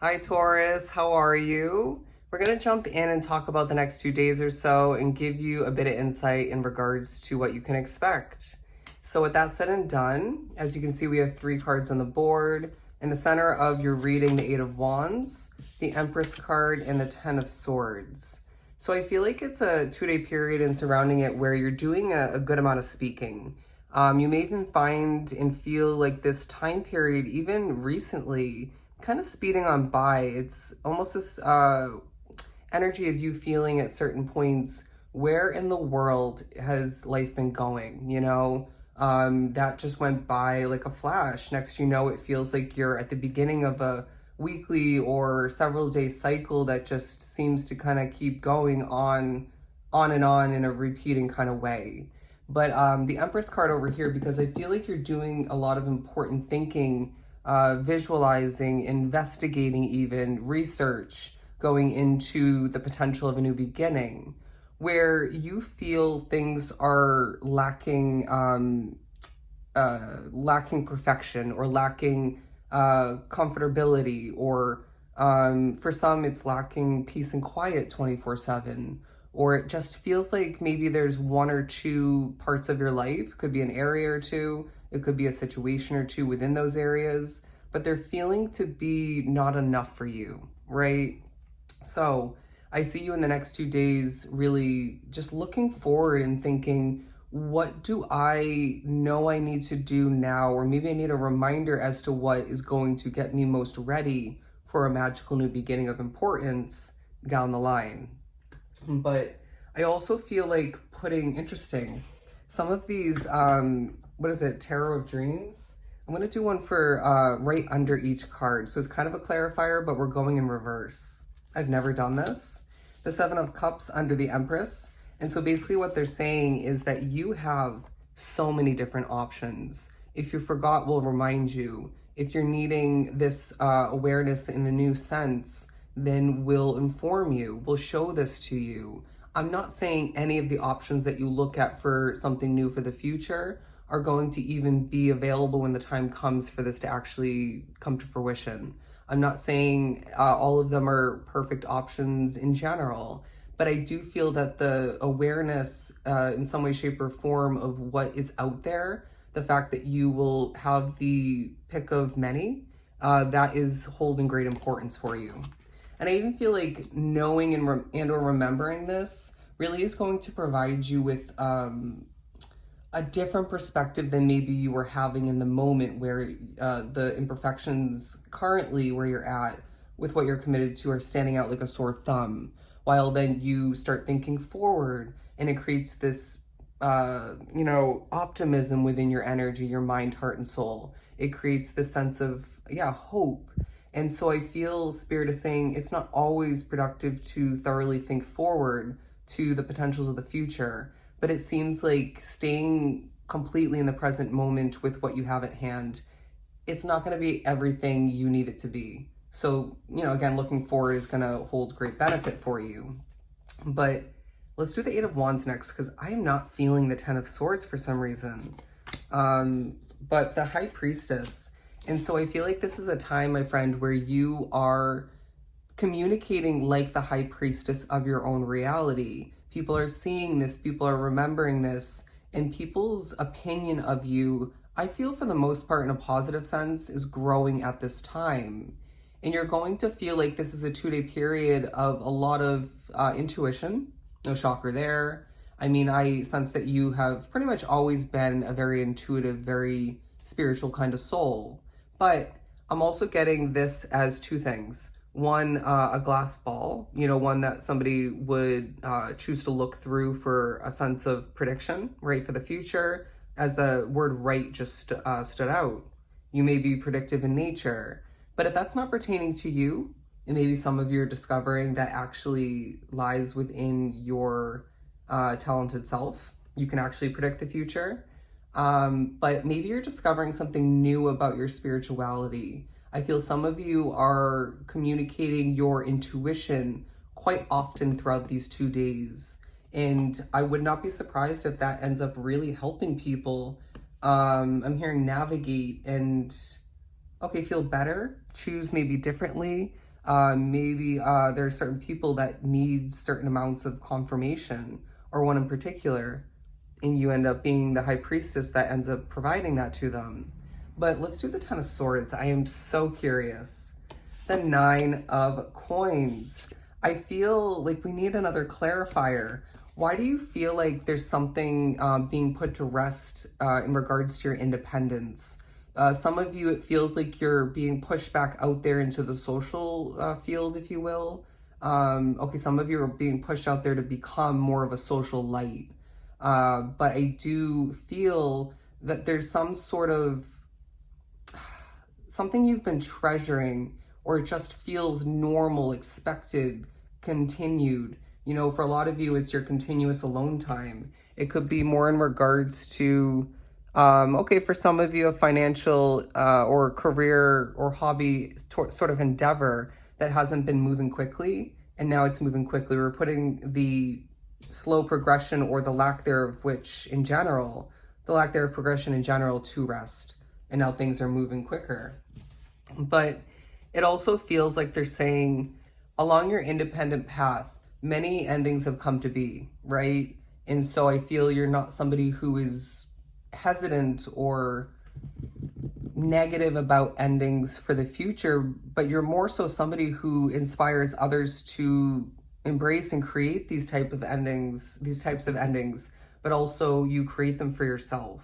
Hi Taurus, how are you? We're going to jump in and talk about the next 2 days or so and give you a bit of insight in regards to what you can expect. So with that said and done, as you can see, we have 3 cards on the board. In the center of your reading, the 8 of Wands, the Empress card, and the 10 of Swords. So I feel like it's a 2-day period and surrounding it where you're doing a good amount of speaking. You may even find and feel like this time period, even recently, kind of speeding on by. It's almost this energy of you feeling at certain points, where in the world has life been going? That just went by like a flash. Next, it feels like you're at the beginning of a weekly or several day cycle that just seems to kind of keep going on and on in a repeating kind of way. But the Empress card over here, because I feel like you're doing a lot of important thinking, visualizing, investigating, even research, going into the potential of a new beginning, where you feel things are lacking, lacking perfection or lacking comfortability, or for some it's lacking peace and quiet 24/7, or it just feels like maybe there's 1 or 2 parts of your life, it could be an area or two, it could be a situation or two within those areas, but they're feeling to be not enough for you, right? So I see you in the next 2 days really just looking forward and thinking, what do I know I need to do now? Or maybe I need a reminder as to what is going to get me most ready for a magical new beginning of importance down the line. But I also feel like interesting, some of these, what is it, Tarot of Dreams? I'm going to do one for right under each card. So it's kind of a clarifier, but we're going in reverse. I've never done this. The 7 of Cups under the Empress. And so basically what they're saying is that you have so many different options. If you forgot, we'll remind you. If you're needing this awareness in a new sense, then we'll inform you. We'll show this to you. I'm not saying any of the options that you look at for something new for the future are going to even be available when the time comes for this to actually come to fruition. I'm not saying all of them are perfect options in general, but I do feel that the awareness in some way, shape, or form of what is out there, the fact that you will have the pick of many, that is holding great importance for you. And I even feel like knowing and or remembering this really is going to provide you with a different perspective than maybe you were having in the moment, where the imperfections currently where you're at with what you're committed to are standing out like a sore thumb, while then you start thinking forward and it creates this optimism within your energy, your mind, heart, and soul. It creates this sense of hope. And so I feel Spirit is saying it's not always productive to thoroughly think forward to the potentials of the future, but it seems like staying completely in the present moment with what you have at hand, it's not going to be everything you need it to be. So, again, looking forward is going to hold great benefit for you. But let's do the 8 of Wands next, because I am not feeling the 10 of Swords for some reason. But the High Priestess. And so I feel like this is a time, my friend, where you are communicating like the High Priestess of your own reality. People are seeing this, people are remembering this, and people's opinion of you, I feel for the most part in a positive sense, is growing at this time. And you're going to feel like this is a 2-day period of a lot of intuition. No shocker there. I mean, I sense that you have pretty much always been a very intuitive, very spiritual kind of soul. But I'm also getting this as 2 things. One, a glass ball, one that somebody would choose to look through for a sense of prediction, right, for the future, as the word right just stood out. You may be predictive in nature, but if that's not pertaining to you, and maybe some of you are discovering that actually lies within your talented self, you can actually predict the future. But maybe you're discovering something new about your spirituality. I feel some of you are communicating your intuition quite often throughout these 2 days. And I would not be surprised if that ends up really helping people. I'm hearing navigate and, feel better, choose maybe differently, Maybe there are certain people that need certain amounts of confirmation, or one in particular, and you end up being the high priestess that ends up providing that to them. But let's do the Ten of Swords. I am so curious. The Nine of Coins. I feel like we need another clarifier. Why do you feel like there's something being put to rest in regards to your independence? Some of you, it feels like you're being pushed back out there into the social field, if you will. Okay, some of you are being pushed out there to become more of a social light. But I do feel that there's some sort of something you've been treasuring, or it just feels normal, expected, continued. You know, for a lot of you, it's your continuous alone time. It could be more in regards to, okay, for some of you, a financial or career or hobby sort of endeavor that hasn't been moving quickly, and now it's moving quickly. We're putting the slow progression, or the lack thereof, which in general, the lack thereof progression in general, to rest. And now things are moving quicker. But it also feels like they're saying, along your independent path, many endings have come to be, right? And so I feel you're not somebody who is hesitant or negative about endings for the future, but you're more so somebody who inspires others to embrace and create these types of endings, but also you create them for yourself.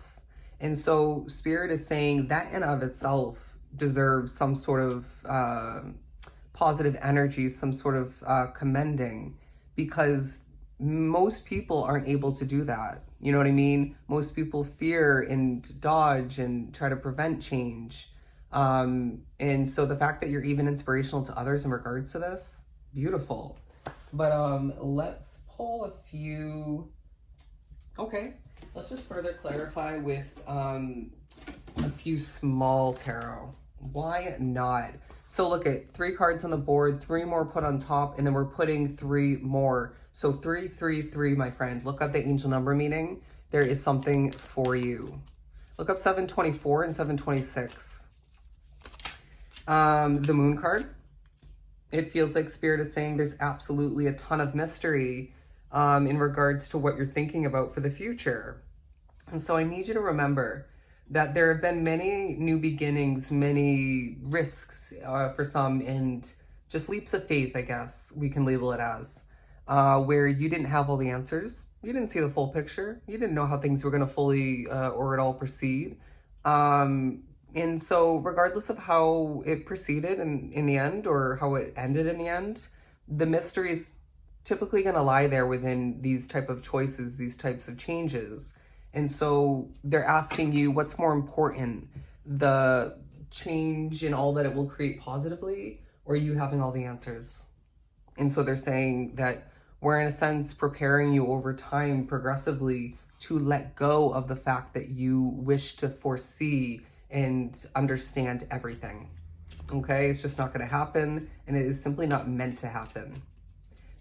And so Spirit is saying that in of itself deserves some sort of positive energy, some sort of commending, because most people aren't able to do that. You know what I mean? Most people fear and dodge and try to prevent change. And so the fact that you're even inspirational to others in regards to this, beautiful. But let's pull a few. Okay, let's just further clarify with a few small tarot. Why not? So look at 3 cards on the board, 3 more put on top, and then we're putting 3 more. So 3, 3, 3, my friend. Look up the angel number meaning. There is something for you. Look up 724 and 726. The moon card. It feels like Spirit is saying there's absolutely a ton of mystery in regards to what you're thinking about for the future. And so I need you to remember that there have been many new beginnings, many risks for some, and just leaps of faith, I guess we can label it as, where you didn't have all the answers. You didn't see the full picture. You didn't know how things were going to fully or at all proceed. And so regardless of how it proceeded in the end, or how it ended in the end, the mystery is typically going to lie there within these type of choices, these types of changes. And so they're asking you, what's more important, the change in all that it will create positively, or you having all the answers? And so they're saying that we're in a sense preparing you over time progressively to let go of the fact that you wish to foresee and understand everything. Okay, it's just not going to happen, and it is simply not meant to happen.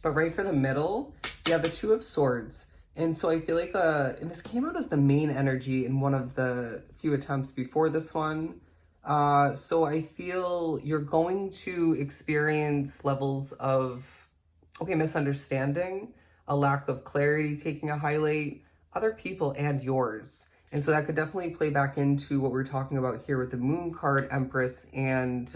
But right for the middle, you have the 2 of Swords. And so I feel like, and this came out as the main energy in one of the few attempts before this one. So I feel you're going to experience levels of, okay, misunderstanding, a lack of clarity taking a highlight, other people and yours. And so that could definitely play back into what we're talking about here with the Moon card, Empress, and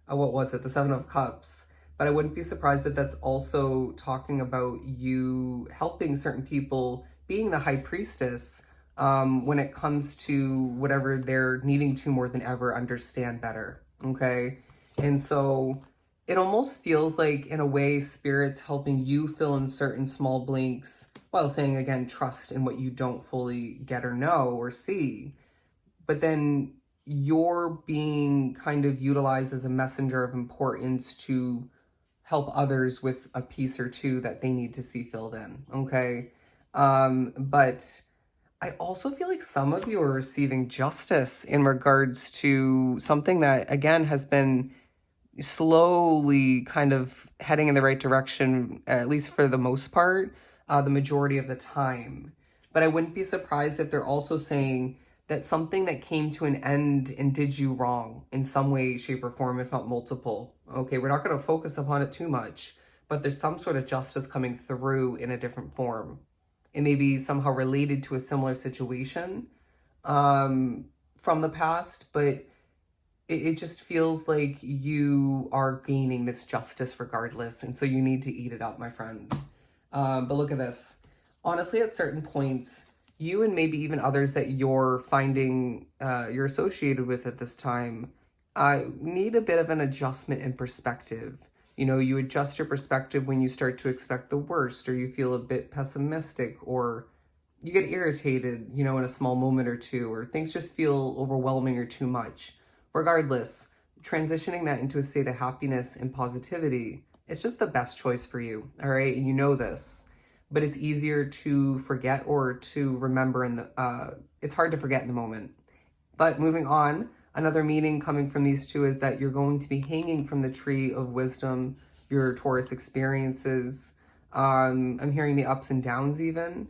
what was it? The 7 of Cups. But I wouldn't be surprised if that's also talking about you helping certain people, being the High Priestess, when it comes to whatever they're needing to more than ever understand better, okay? And so it almost feels like, in a way, Spirit's helping you fill in certain small blanks, while saying, again, trust in what you don't fully get or know or see. But then you're being kind of utilized as a messenger of importance to help others with a piece or two that they need to see filled in, okay? But I also feel like some of you are receiving justice in regards to something that, again, has been slowly kind of heading in the right direction, at least for the most part, the majority of the time. But I wouldn't be surprised if they're also saying that something that came to an end and did you wrong in some way, shape, or form, if not multiple. Okay, we're not going to focus upon it too much, but there's some sort of justice coming through in a different form. It may be somehow related to a similar situation from the past, but it just feels like you are gaining this justice regardless, and so you need to eat it up, my friend. But look at this. Honestly, at certain points, you and maybe even others that you're finding you're associated with at this time need a bit of an adjustment in perspective. You know, you adjust your perspective when you start to expect the worst, or you feel a bit pessimistic, or you get irritated, you know, in a small moment or two, or things just feel overwhelming or too much. Regardless, transitioning that into a state of happiness and positivity, it's just the best choice for you, all right? And you know this, but it's easier to forget or to remember it's hard to forget in the moment. But moving on, another meaning coming from these two is that you're going to be hanging from the tree of wisdom, your Taurus experiences. I'm hearing the ups and downs even,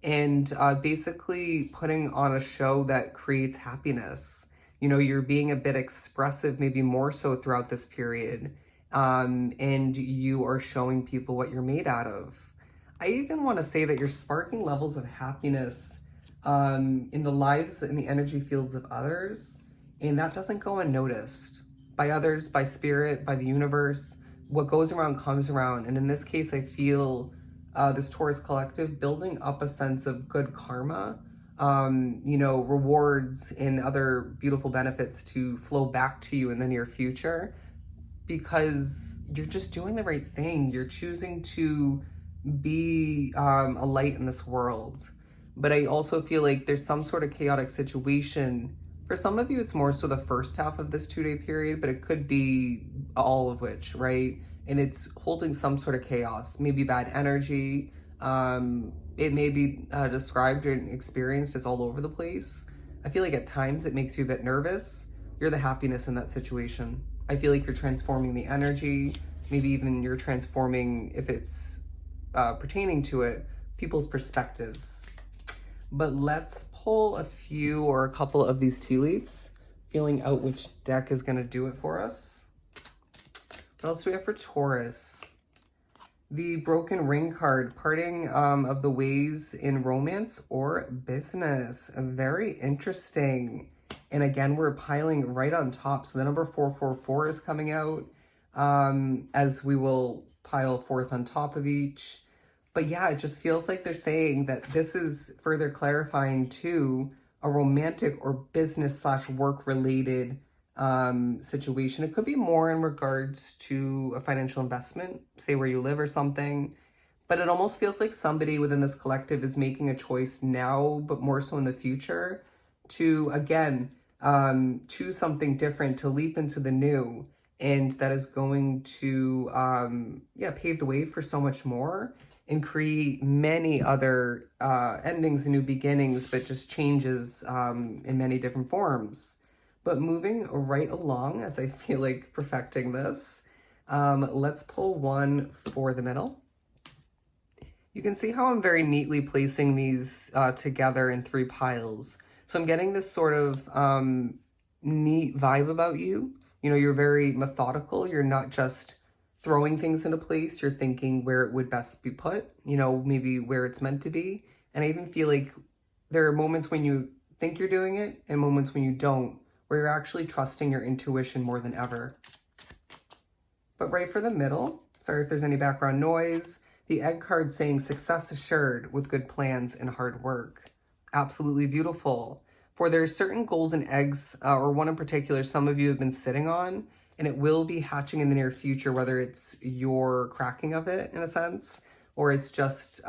and basically putting on a show that creates happiness. You know, you're being a bit expressive, maybe more so throughout this period, and you are showing people what you're made out of. I even want to say that you're sparking levels of happiness in the lives and the energy fields of others, and that doesn't go unnoticed by others, by spirit, by the universe. What goes around comes around, and in this case, I feel this Taurus collective building up a sense of good karma, you know, rewards and other beautiful benefits to flow back to you in the near future, because you're just doing the right thing. You're choosing to be a light in this world. But I also feel like there's some sort of chaotic situation. For some of you, it's more so the first half of this 2-day period, but it could be all of which, right? And it's holding some sort of chaos, maybe bad energy. It may be described and experienced as all over the place. I feel like at times it makes you a bit nervous. You're the happiness in that situation. I feel like you're transforming the energy. Maybe even you're transforming, if it's pertaining to it, people's perspectives. But let's pull a few or a couple of these tea leaves, feeling out which deck is going to do it for us. What else do we have for Taurus? The broken ring card, parting of the ways in romance or business. Very interesting. And again, we're piling right on top. So the number 444 is coming out, as we will pile forth on top of each. But yeah, it just feels like they're saying that this is further clarifying to a romantic or business / work related situation. It could be more in regards to a financial investment, say where you live or something, but it almost feels like somebody within this collective is making a choice now, but more so in the future, to again choose something different, to leap into the new, and that is going to pave the way for so much more and create many other endings and new beginnings, but just changes in many different forms. But moving right along, as I feel like perfecting this, let's pull one for the middle. You can see how I'm very neatly placing these together in 3 piles. So I'm getting this sort of neat vibe about you. You know, you're very methodical. You're not just throwing things into place. You're thinking where it would best be put, you know, maybe where it's meant to be. And I even feel like there are moments when you think you're doing it and moments when you don't, where you're actually trusting your intuition more than ever. But right for the middle, sorry if there's any background noise, the egg card saying success assured with good plans and hard work. Absolutely beautiful. For there are certain golden eggs, or one in particular, some of you have been sitting on, and it will be hatching in the near future, whether it's your cracking of it in a sense, or it's just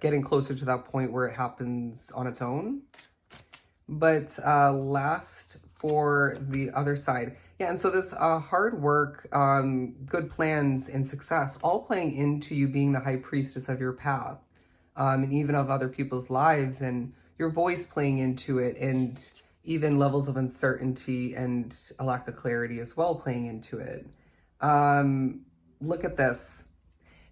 getting closer to that point where it happens on its own. But last for the other side. Yeah, and so this hard work, good plans, and success all playing into you being the high priestess of your path, and even of other people's lives, and your voice playing into it, and even levels of uncertainty and a lack of clarity as well playing into it. Look at this.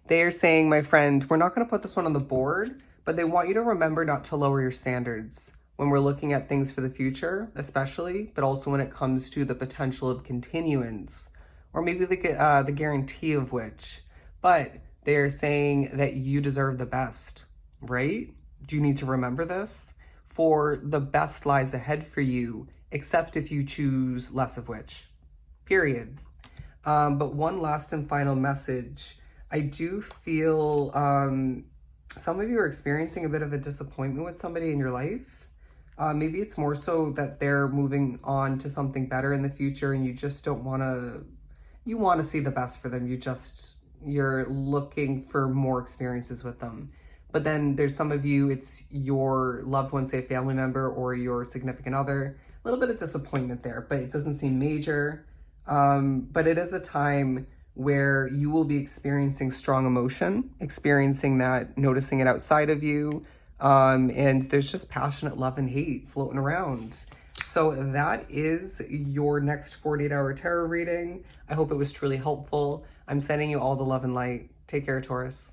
They are saying, my friend, we're not going to put this one on the board, but they want you to remember not to lower your standards when we're looking at things for the future, especially, but also when it comes to the potential of continuance, or maybe the guarantee of which. But they are saying that you deserve the best, right? Do you need to remember this? For the best lies ahead for you, except if you choose less of which, period. But one last and final message. I do feel some of you are experiencing a bit of a disappointment with somebody in your life. Maybe it's more so that they're moving on to something better in the future and you just don't want to, you want to see the best for them. You're looking for more experiences with them. But then there's some of you, it's your loved one, say a family member or your significant other. A little bit of disappointment there, but it doesn't seem major. But it is a time where you will be experiencing strong emotion, experiencing that, noticing it outside of you. And there's just passionate love and hate floating around. So that is your next 48-hour tarot reading. I hope it was truly helpful. I'm sending you all the love and light. Take care, Taurus.